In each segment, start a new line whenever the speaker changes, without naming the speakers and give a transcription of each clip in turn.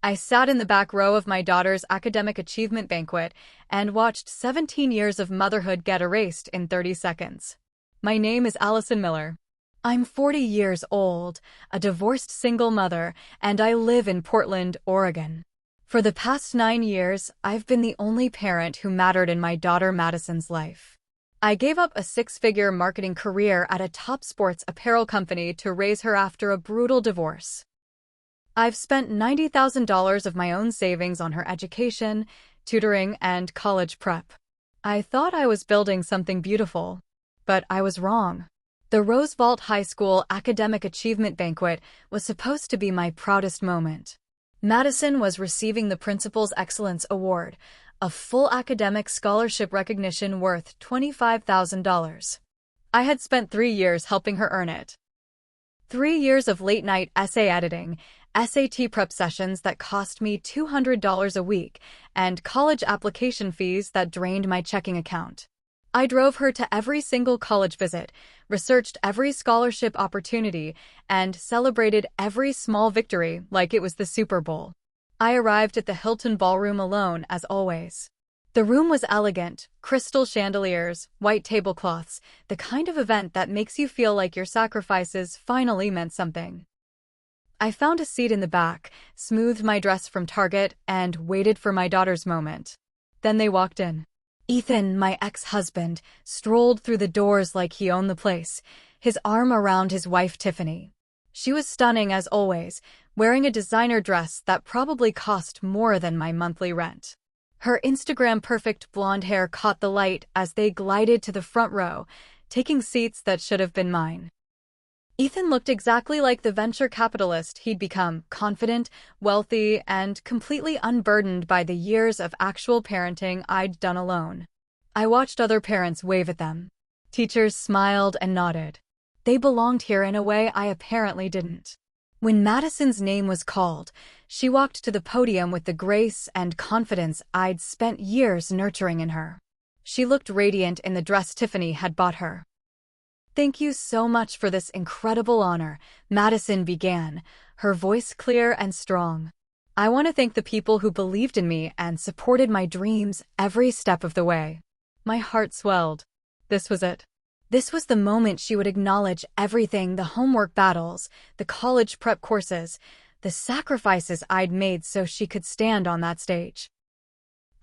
I sat in the back row of my daughter's academic achievement banquet and watched 17 years of motherhood get erased in 30 seconds. My name is Allison Miller. I'm 40 years old, a divorced single mother, and I live in Portland, Oregon. For the past 9 years, I've been the only parent who mattered in my daughter Madison's life. I gave up a six-figure marketing career at a top sports apparel company to raise her after a brutal divorce. I've spent $90,000 of my own savings on her education, tutoring, and college prep. I thought I was building something beautiful, but I was wrong. The Roosevelt High School Academic Achievement Banquet was supposed to be my proudest moment. Madison was receiving the Principal's Excellence Award, a full academic scholarship recognition worth $25,000. I had spent 3 years helping her earn it. 3 years of late-night essay editing, SAT prep sessions that cost me $200 a week, and college application fees that drained my checking account. I drove her to every single college visit, researched every scholarship opportunity, and celebrated every small victory like it was the Super Bowl. I arrived at the Hilton Ballroom alone, as always. The room was elegant, crystal chandeliers, white tablecloths, the kind of event that makes you feel like your sacrifices finally meant something. I found a seat in the back, smoothed my dress from Target, and waited for my daughter's moment. Then they walked in. Ethan, my ex-husband, strolled through the doors like he owned the place, his arm around his wife Tiffany. She was stunning as always, wearing a designer dress that probably cost more than my monthly rent. Her Instagram-perfect blonde hair caught the light as they glided to the front row, taking seats that should have been mine. Ethan looked exactly like the venture capitalist he'd become, confident, wealthy, and completely unburdened by the years of actual parenting I'd done alone. I watched other parents wave at them. Teachers smiled and nodded. They belonged here in a way I apparently didn't. When Madison's name was called, she walked to the podium with the grace and confidence I'd spent years nurturing in her. She looked radiant in the dress Tiffany had bought her. "Thank you so much for this incredible honor," Madison began, her voice clear and strong. "I want to thank the people who believed in me and supported my dreams every step of the way." My heart swelled. This was it. This was the moment she would acknowledge everything: the homework battles, the college prep courses, the sacrifices I'd made so she could stand on that stage.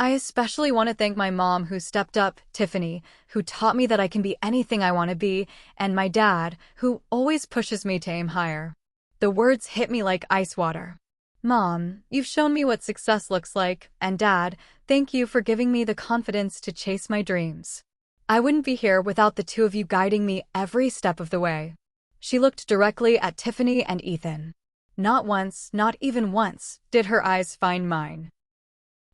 I especially want to thank my mom who stepped up, Tiffany, who taught me that I can be anything I want to be, and my dad, who always pushes me to aim higher. The words hit me like ice water. Mom, you've shown me what success looks like, and Dad, thank you for giving me the confidence to chase my dreams. I wouldn't be here without the two of you guiding me every step of the way. She looked directly at Tiffany and Ethan. Not once, not even once, did her eyes find mine.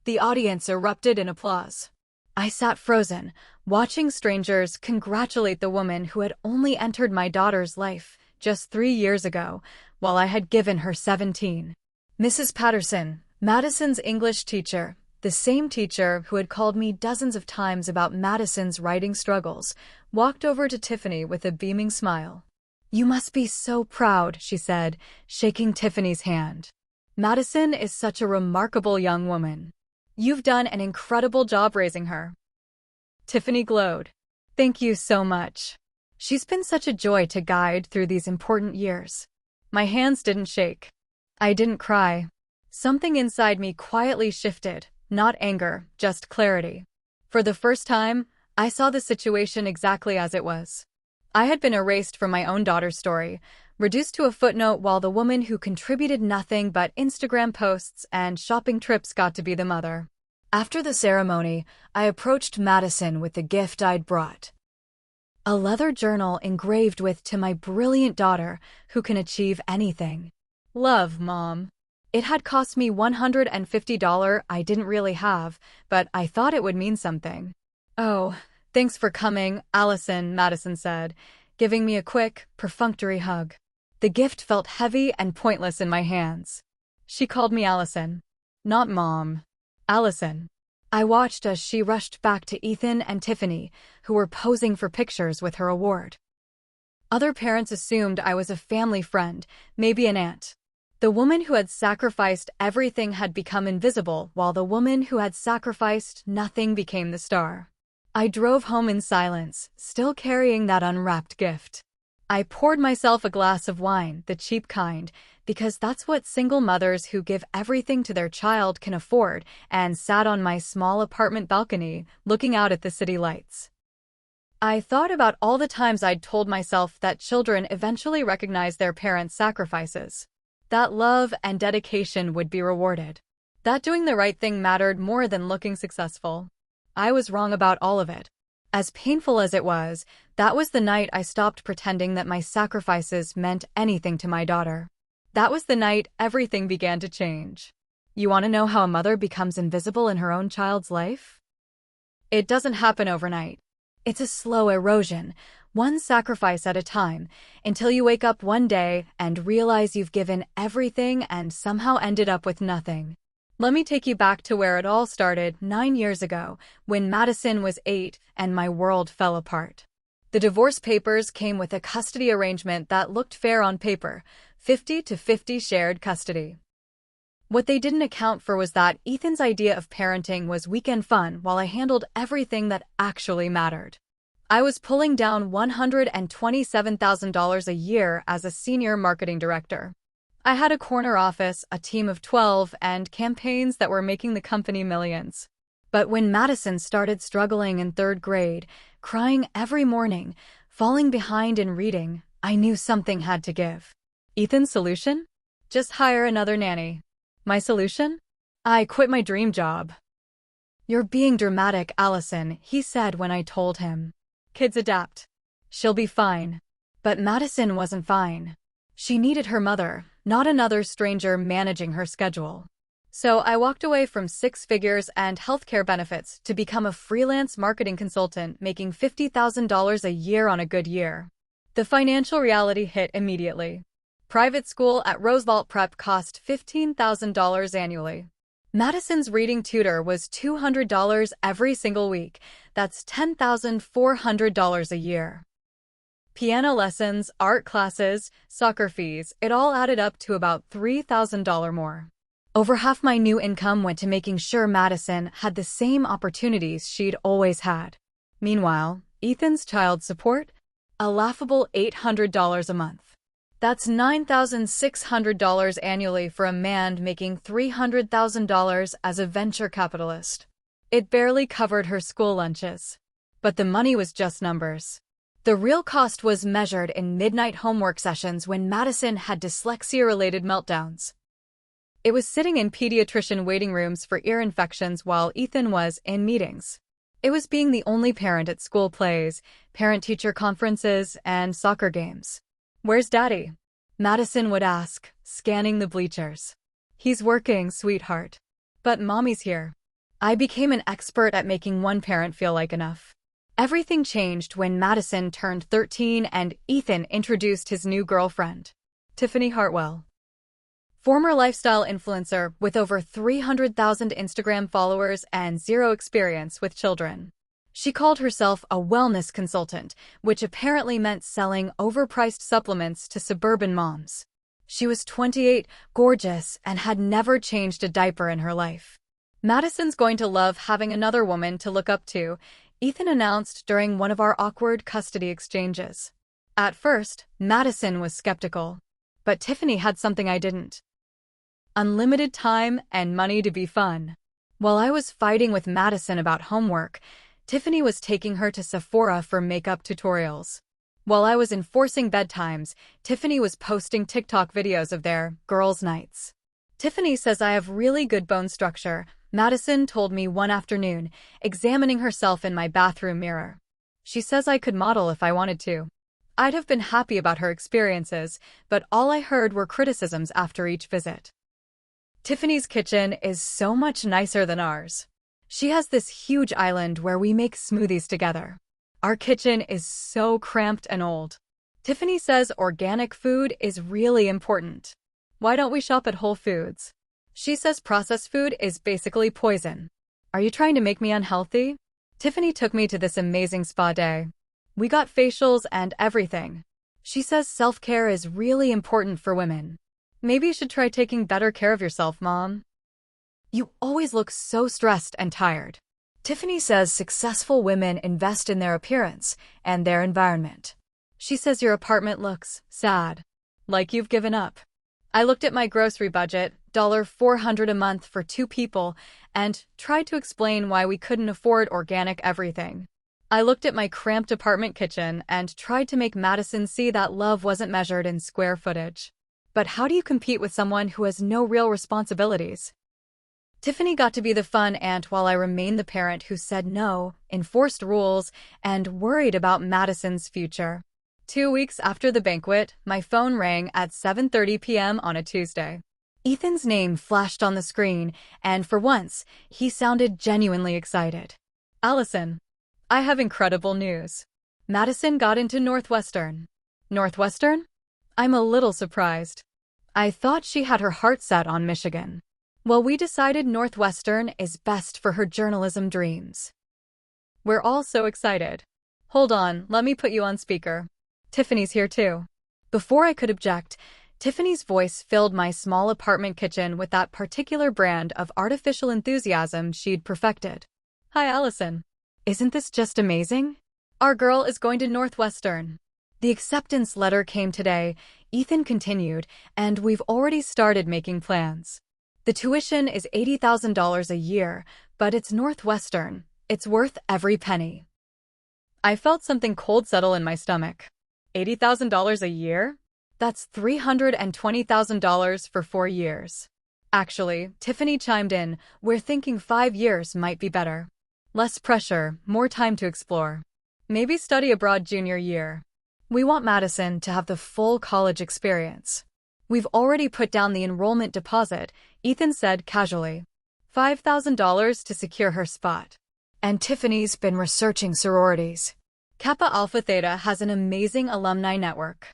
The audience erupted in applause. I sat frozen, watching strangers congratulate the woman who had only entered my daughter's life just 3 years ago, while I had given her 17. Mrs. Patterson, Madison's English teacher, the same teacher who had called me dozens of times about Madison's writing struggles, walked over to Tiffany with a beaming smile. "You must be so proud," she said, shaking Tiffany's hand. "Madison is such a remarkable young woman. You've done an incredible job raising her." Tiffany glowed. "Thank you so much. She's been such a joy to guide through these important years." My hands didn't shake. I didn't cry. Something inside me quietly shifted, not anger, just clarity. For the first time, I saw the situation exactly as it was. I had been erased from my own daughter's story, reduced to a footnote, while the woman who contributed nothing but Instagram posts and shopping trips got to be the mother. After the ceremony, I approached Madison with the gift I'd brought. A leather journal engraved with "To my brilliant daughter, who can achieve anything. Love, Mom." It had cost me $150 I didn't really have, but I thought it would mean something. "Oh, thanks for coming, Allison," Madison said, giving me a quick, perfunctory hug. The gift felt heavy and pointless in my hands. She called me Allison. Not Mom. Allison. I watched as she rushed back to Ethan and Tiffany, who were posing for pictures with her award. Other parents assumed I was a family friend, maybe an aunt. The woman who had sacrificed everything had become invisible, while the woman who had sacrificed nothing became the star. I drove home in silence, still carrying that unwrapped gift. I poured myself a glass of wine, the cheap kind, because that's what single mothers who give everything to their child can afford, and sat on my small apartment balcony, looking out at the city lights. I thought about all the times I'd told myself that children eventually recognize their parents' sacrifices, that love and dedication would be rewarded, that doing the right thing mattered more than looking successful. I was wrong about all of it. As painful as it was, that was the night I stopped pretending that my sacrifices meant anything to my daughter. That was the night everything began to change. You want to know how a mother becomes invisible in her own child's life? It doesn't happen overnight. It's a slow erosion, one sacrifice at a time, until you wake up one day and realize you've given everything and somehow ended up with nothing. Let me take you back to where it all started 9 years ago, when Madison was 8 and my world fell apart. The divorce papers came with a custody arrangement that looked fair on paper, 50-50 shared custody. What they didn't account for was that Ethan's idea of parenting was weekend fun while I handled everything that actually mattered. I was pulling down $127,000 a year as a senior marketing director. I had a corner office, a team of 12, and campaigns that were making the company millions. But when Madison started struggling in 3rd grade, crying every morning, falling behind in reading, I knew something had to give. Ethan's solution? Just hire another nanny. My solution? I quit my dream job. "You're being dramatic, Allison," he said when I told him. "Kids adapt. She'll be fine." But Madison wasn't fine. She needed her mother, not another stranger managing her schedule. So I walked away from 6 figures and healthcare benefits to become a freelance marketing consultant making $50,000 a year on a good year. The financial reality hit immediately. Private school at Roosevelt Prep cost $15,000 annually. Madison's reading tutor was $200 every single week. That's $10,400 a year. Piano lessons, art classes, soccer fees, it all added up to about $3,000 more. Over half my new income went to making sure Madison had the same opportunities she'd always had. Meanwhile, Ethan's child support? A laughable $800 a month. That's $9,600 annually for a man making $300,000 as a venture capitalist. It barely covered her school lunches. But the money was just numbers. The real cost was measured in midnight homework sessions when Madison had dyslexia-related meltdowns. It was sitting in pediatrician waiting rooms for ear infections while Ethan was in meetings. It was being the only parent at school plays, parent-teacher conferences, and soccer games. "Where's Daddy?" Madison would ask, scanning the bleachers. "He's working, sweetheart." "But Mommy's here." I became an expert at making one parent feel like enough. Everything changed when Madison turned 13 and Ethan introduced his new girlfriend, Tiffany Hartwell. Former lifestyle influencer with over 300,000 Instagram followers and 0 experience with children. She called herself a wellness consultant, which apparently meant selling overpriced supplements to suburban moms. She was 28, gorgeous, and had never changed a diaper in her life. "Madison's going to love having another woman to look up to," Ethan announced during one of our awkward custody exchanges. At first, Madison was skeptical. But Tiffany had something I didn't. Unlimited time and money to be fun. While I was fighting with Madison about homework, Tiffany was taking her to Sephora for makeup tutorials. While I was enforcing bedtimes, Tiffany was posting TikTok videos of their girls' nights. "Tiffany says I have really good bone structure," Madison told me one afternoon, examining herself in my bathroom mirror. "She says I could model if I wanted to." I'd have been happy about her experiences, but all I heard were criticisms after each visit. Tiffany's kitchen is so much nicer than ours. She has this huge island where we make smoothies together. Our kitchen is so cramped and old. Tiffany says organic food is really important. Why don't we shop at Whole Foods? She says processed food is basically poison. Are you trying to make me unhealthy? Tiffany took me to this amazing spa day. We got facials and everything. She says self-care is really important for women. Maybe you should try taking better care of yourself, Mom. You always look so stressed and tired. Tiffany says successful women invest in their appearance and their environment. She says your apartment looks sad, like you've given up. I looked at my grocery budget, $400 a month for 2 people, and tried to explain why we couldn't afford organic everything. I looked at my cramped apartment kitchen and tried to make Madison see that love wasn't measured in square footage. But how do you compete with someone who has no real responsibilities? Tiffany got to be the fun aunt while I remained the parent who said no, enforced rules, and worried about Madison's future. 2 weeks after the banquet, my phone rang at 7:30 p.m. on a Tuesday. Ethan's name flashed on the screen, and for once, he sounded genuinely excited. Allison, I have incredible news. Madison got into Northwestern. Northwestern? I'm a little surprised. I thought she had her heart set on Michigan. Well, we decided Northwestern is best for her journalism dreams. We're all so excited. Hold on, let me put you on speaker. Tiffany's here too. Before I could object, Tiffany's voice filled my small apartment kitchen with that particular brand of artificial enthusiasm she'd perfected. Hi, Allison. Isn't this just amazing? Our girl is going to Northwestern. The acceptance letter came today, Ethan continued, and we've already started making plans. The tuition is $80,000 a year, but it's Northwestern. It's worth every penny. I felt something cold settle in my stomach. $80,000 a year? That's $320,000 for 4 years. Actually, Tiffany chimed in, we're thinking 5 years might be better. Less pressure, more time to explore. Maybe study abroad junior year. We want Madison to have the full college experience. We've already put down the enrollment deposit, Ethan said casually. $5,000 to secure her spot. And Tiffany's been researching sororities. Kappa Alpha Theta has an amazing alumni network.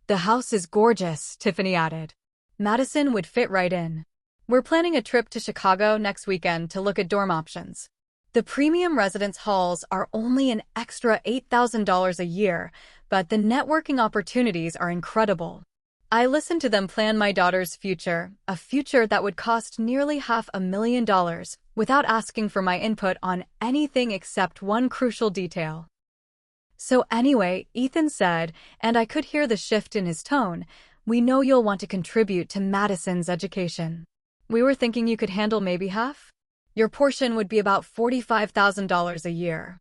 The house is gorgeous, Tiffany added. Madison would fit right in. We're planning a trip to Chicago next weekend to look at dorm options. The premium residence halls are only an extra $8,000 a year, but the networking opportunities are incredible. I listened to them plan my daughter's future, a future that would cost nearly $500,000, without asking for my input on anything except one crucial detail. So anyway, Ethan said, and I could hear the shift in his tone, we know you'll want to contribute to Madison's education. We were thinking you could handle maybe half? Your portion would be about $45,000 a year.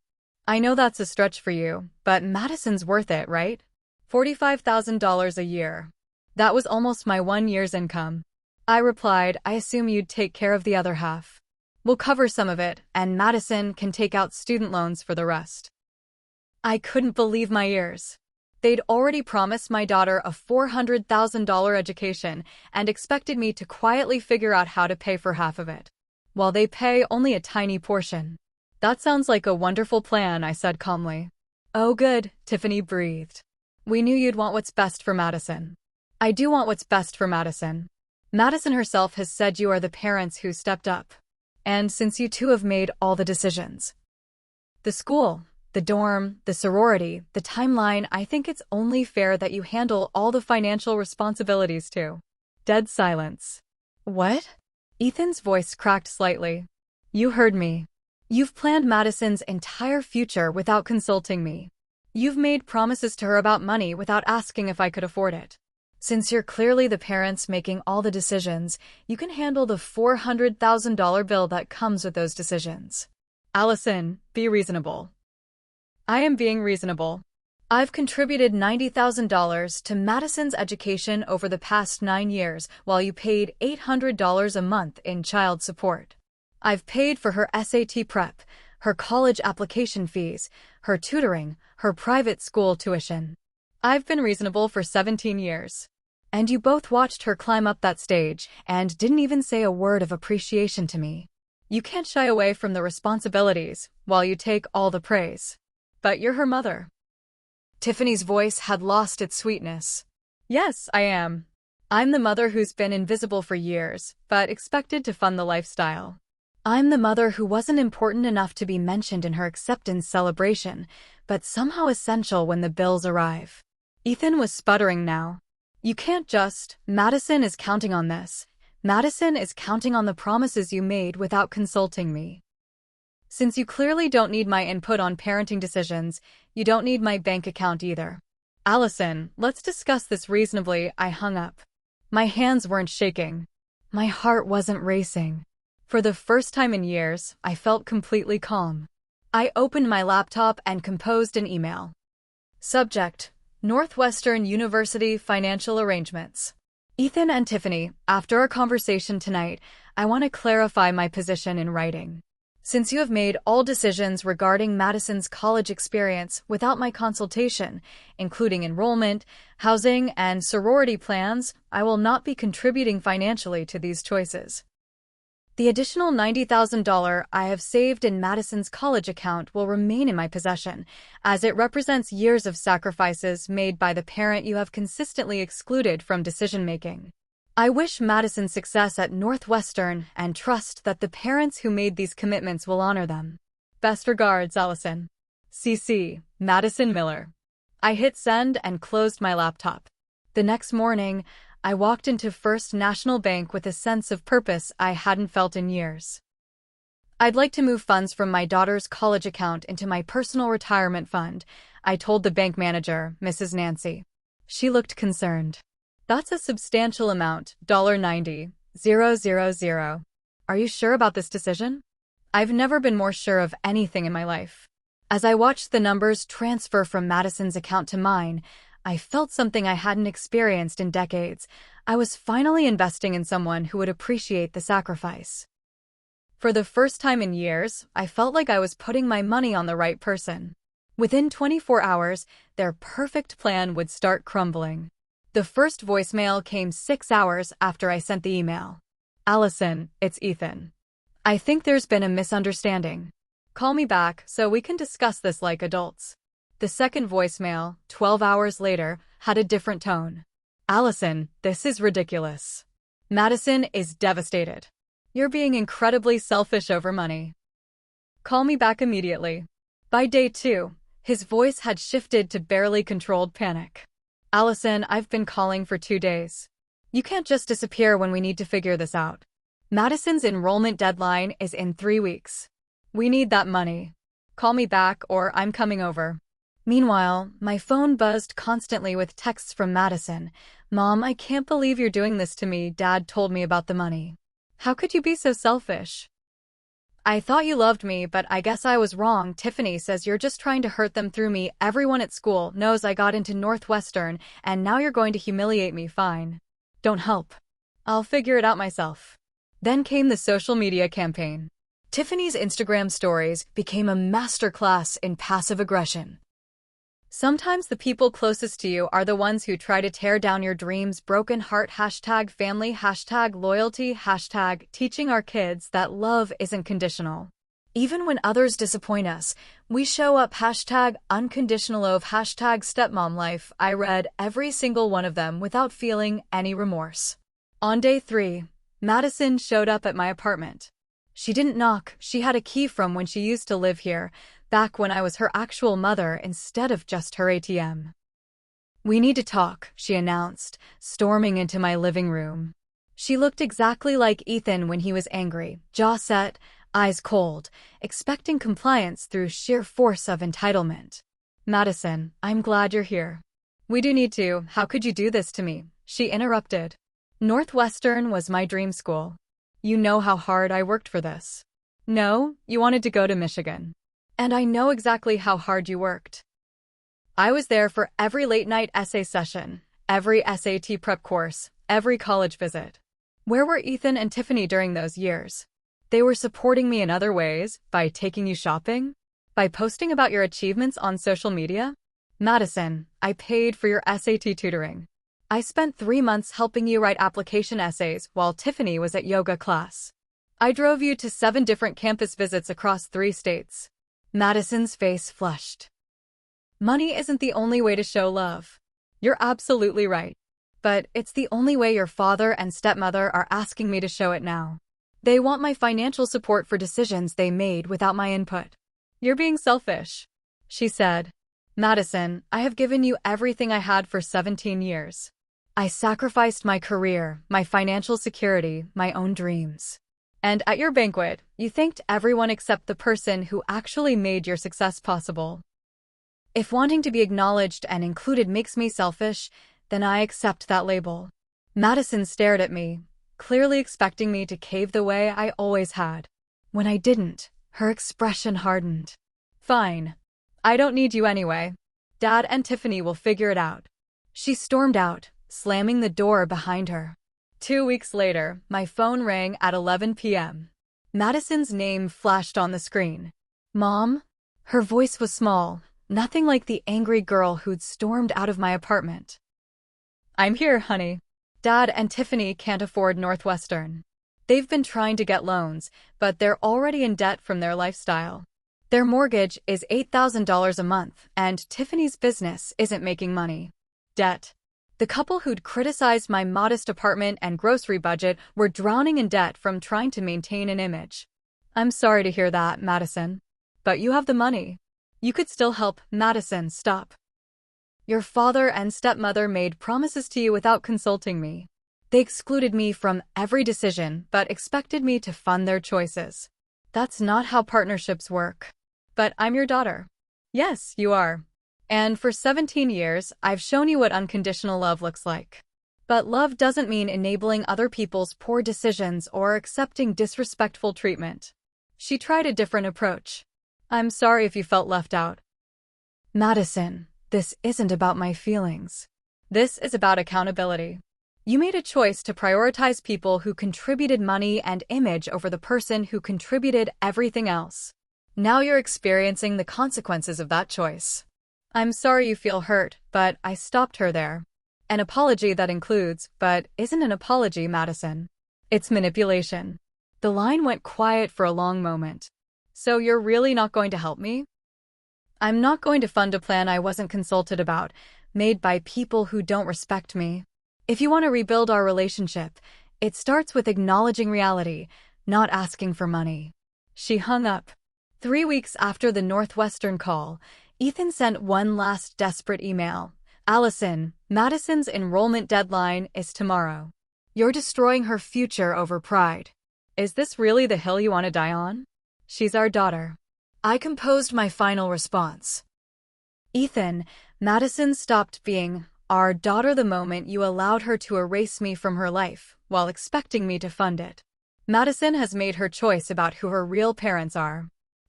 I know that's a stretch for you, but Madison's worth it, right? $45,000 a year. That was almost my 1 year's income. I replied, I assume you'd take care of the other half. We'll cover some of it, and Madison can take out student loans for the rest. I couldn't believe my ears. They'd already promised my daughter a $400,000 education and expected me to quietly figure out how to pay for half of it, while they pay only a tiny portion. That sounds like a wonderful plan, I said calmly. Oh good, Tiffany breathed. We knew you'd want what's best for Madison. I do want what's best for Madison. Madison herself has said you are the parents who stepped up. And since you two have made all the decisions. The school, the dorm, the sorority, the timeline, I think it's only fair that you handle all the financial responsibilities too. Dead silence. What? Ethan's voice cracked slightly. You heard me. You've planned Madison's entire future without consulting me. You've made promises to her about money without asking if I could afford it. Since you're clearly the parents making all the decisions, you can handle the $400,000 bill that comes with those decisions. Allison, be reasonable. I am being reasonable. I've contributed $90,000 to Madison's education over the past 9 years, while you paid $800 a month in child support. I've paid for her SAT prep, her college application fees, her tutoring, her private school tuition. I've been reasonable for 17 years. And you both watched her climb up that stage and didn't even say a word of appreciation to me. You can't shy away from the responsibilities while you take all the praise. But you're her mother. Tiffany's voice had lost its sweetness. Yes, I am. I'm the mother who's been invisible for years, but expected to fund the lifestyle. I'm the mother who wasn't important enough to be mentioned in her acceptance celebration, but somehow essential when the bills arrive. Ethan was sputtering now. You can't just. Madison is counting on this. Madison is counting on the promises you made without consulting me. Since you clearly don't need my input on parenting decisions, you don't need my bank account either. Allison, let's discuss this reasonably. I hung up. My hands weren't shaking. My heart wasn't racing. For the first time in years, I felt completely calm. I opened my laptop and composed an email. Subject: Northwestern University Financial Arrangements. Ethan and Tiffany, after our conversation tonight, I want to clarify my position in writing. Since you have made all decisions regarding Madison's college experience without my consultation, including enrollment, housing, and sorority plans, I will not be contributing financially to these choices. The additional $90,000 I have saved in Madison's college account will remain in my possession, as it represents years of sacrifices made by the parent you have consistently excluded from decision-making. I wish Madison success at Northwestern and trust that the parents who made these commitments will honor them. Best regards, Allison. CC, Madison Miller. I hit send and closed my laptop. The next morning, I walked into First National Bank with a sense of purpose I hadn't felt in years. I'd like to move funds from my daughter's college account into my personal retirement fund, I told the bank manager, Mrs. Nancy. She looked concerned. That's a substantial amount, $90,000. Are you sure about this decision? I've never been more sure of anything in my life. As I watched the numbers transfer from Madison's account to mine, I felt something I hadn't experienced in decades. I was finally investing in someone who would appreciate the sacrifice. For the first time in years, I felt like I was putting my money on the right person. Within 24 hours, their perfect plan would start crumbling. The first voicemail came 6 hours after I sent the email. Allison, it's Ethan. I think there's been a misunderstanding. Call me back so we can discuss this like adults. The second voicemail, 12 hours later, had a different tone. Allison, this is ridiculous. Madison is devastated. You're being incredibly selfish over money. Call me back immediately. By day 2, his voice had shifted to barely controlled panic. Allison, I've been calling for 2 days. You can't just disappear when we need to figure this out. Madison's enrollment deadline is in 3 weeks. We need that money. Call me back or I'm coming over. Meanwhile, my phone buzzed constantly with texts from Madison. Mom, I can't believe you're doing this to me. Dad told me about the money. How could you be so selfish? I thought you loved me, but I guess I was wrong. Tiffany says you're just trying to hurt them through me. Everyone at school knows I got into Northwestern, and now you're going to humiliate me. Fine. Don't help. I'll figure it out myself. Then came the social media campaign. Tiffany's Instagram stories became a masterclass in passive aggression. Sometimes the people closest to you are the ones who try to tear down your dreams. Broken heart, #family, #loyalty, #teaching our kids that love isn't conditional. Even when others disappoint us, we show up, #unconditional love, #stepmom life. I read every single one of them without feeling any remorse. On day 3, Madison showed up at my apartment. She didn't knock. She had a key from when she used to live here, back when I was her actual mother instead of just her ATM. We need to talk, she announced, storming into my living room. She looked exactly like Ethan when he was angry, jaw set, eyes cold, expecting compliance through sheer force of entitlement. Madison, I'm glad you're here. We do need to. How could you do this to me? She interrupted. Northwestern was my dream school. You know how hard I worked for this. No, you wanted to go to Michigan. And I know exactly how hard you worked. I was there for every late-night essay session, every SAT prep course, every college visit. Where were Ethan and Tiffany during those years? They were supporting me in other ways, by taking you shopping, by posting about your achievements on social media. Madison, I paid for your SAT tutoring. I spent 3 months helping you write application essays while Tiffany was at yoga class. I drove you to 7 different campus visits across 3 states. Madison's face flushed. Money isn't the only way to show love. You're absolutely right. But it's the only way your father and stepmother are asking me to show it now. They want my financial support for decisions they made without my input. You're being selfish, she said. Madison, I have given you everything I had for 17 years. I sacrificed my career, my financial security, my own dreams. And at your banquet, you thanked everyone except the person who actually made your success possible. If wanting to be acknowledged and included makes me selfish, then I accept that label. Madison stared at me, clearly expecting me to cave the way I always had. When I didn't, her expression hardened. Fine. I don't need you anyway. Dad and Tiffany will figure it out. She stormed out, slamming the door behind her. 2 weeks later, my phone rang at 11 p.m. Madison's name flashed on the screen. Mom? Her voice was small, nothing like the angry girl who'd stormed out of my apartment. I'm here, honey. Dad and Tiffany can't afford Northwestern. They've been trying to get loans, but they're already in debt from their lifestyle. Their mortgage is $8,000 a month, and Tiffany's business isn't making money. Debt. The couple who'd criticized my modest apartment and grocery budget were drowning in debt from trying to maintain an image. I'm sorry to hear that, Madison. But you have the money. You could still help. Madison, stop. Your father and stepmother made promises to you without consulting me. They excluded me from every decision but expected me to fund their choices. That's not how partnerships work. But I'm your daughter. Yes, you are. And for 17 years, I've shown you what unconditional love looks like. But love doesn't mean enabling other people's poor decisions or accepting disrespectful treatment. She tried a different approach. I'm sorry if you felt left out. Madison, this isn't about my feelings. This is about accountability. You made a choice to prioritize people who contributed money and image over the person who contributed everything else. Now you're experiencing the consequences of that choice. I'm sorry you feel hurt, but I stopped her there. An apology that includes, but isn't an apology, Madison. It's manipulation. The line went quiet for a long moment. So you're really not going to help me? I'm not going to fund a plan I wasn't consulted about, made by people who don't respect me. If you want to rebuild our relationship, it starts with acknowledging reality, not asking for money. She hung up. 3 weeks after the Northwestern call, Ethan sent one last desperate email. Allison, Madison's enrollment deadline is tomorrow. You're destroying her future over pride. Is this really the hill you want to die on? She's our daughter. I composed my final response. Ethan, Madison stopped being our daughter the moment you allowed her to erase me from her life while expecting me to fund it. Madison has made her choice about who her real parents are.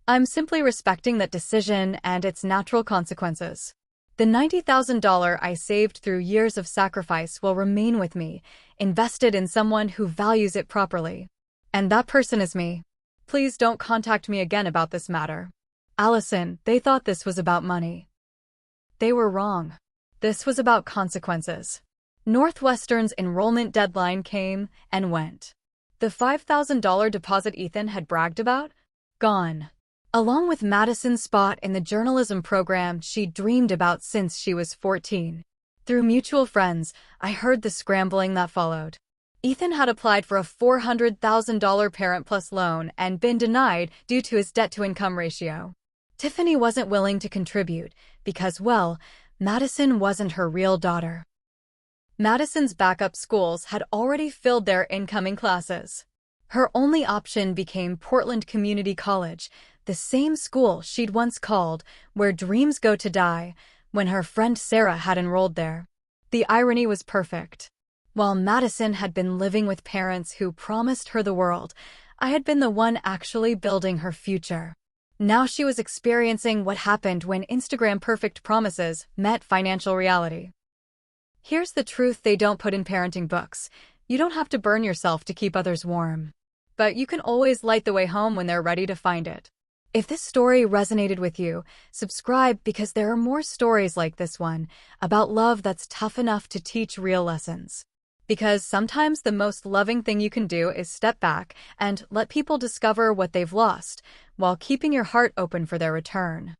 I'm simply respecting that decision and its natural consequences. The $90,000 I saved through years of sacrifice will remain with me, invested in someone who values it properly. And that person is me. Please don't contact me again about this matter. Allison, they thought this was about money. They were wrong. This was about consequences. Northwestern's enrollment deadline came and went. The $5,000 deposit Ethan had bragged about? Gone. Along with Madison's spot in the journalism program she'd dreamed about since she was 14. Through mutual friends, I heard the scrambling that followed. Ethan had applied for a $400,000 Parent Plus loan and been denied due to his debt-to-income ratio. Tiffany wasn't willing to contribute because, well, Madison wasn't her real daughter. Madison's backup schools had already filled their incoming classes. Her only option became Portland Community College, the same school she'd once called where dreams go to die, when her friend Sarah had enrolled there. The irony was perfect. While Madison had been living with parents who promised her the world, I had been the one actually building her future. Now she was experiencing what happened when Instagram perfect promises met financial reality. Here's the truth they don't put in parenting books. You don't have to burn yourself to keep others warm. But you can always light the way home when they're ready to find it. If this story resonated with you, subscribe because there are more stories like this one about love that's tough enough to teach real lessons. Because sometimes the most loving thing you can do is step back and let people discover what they've lost while keeping your heart open for their return.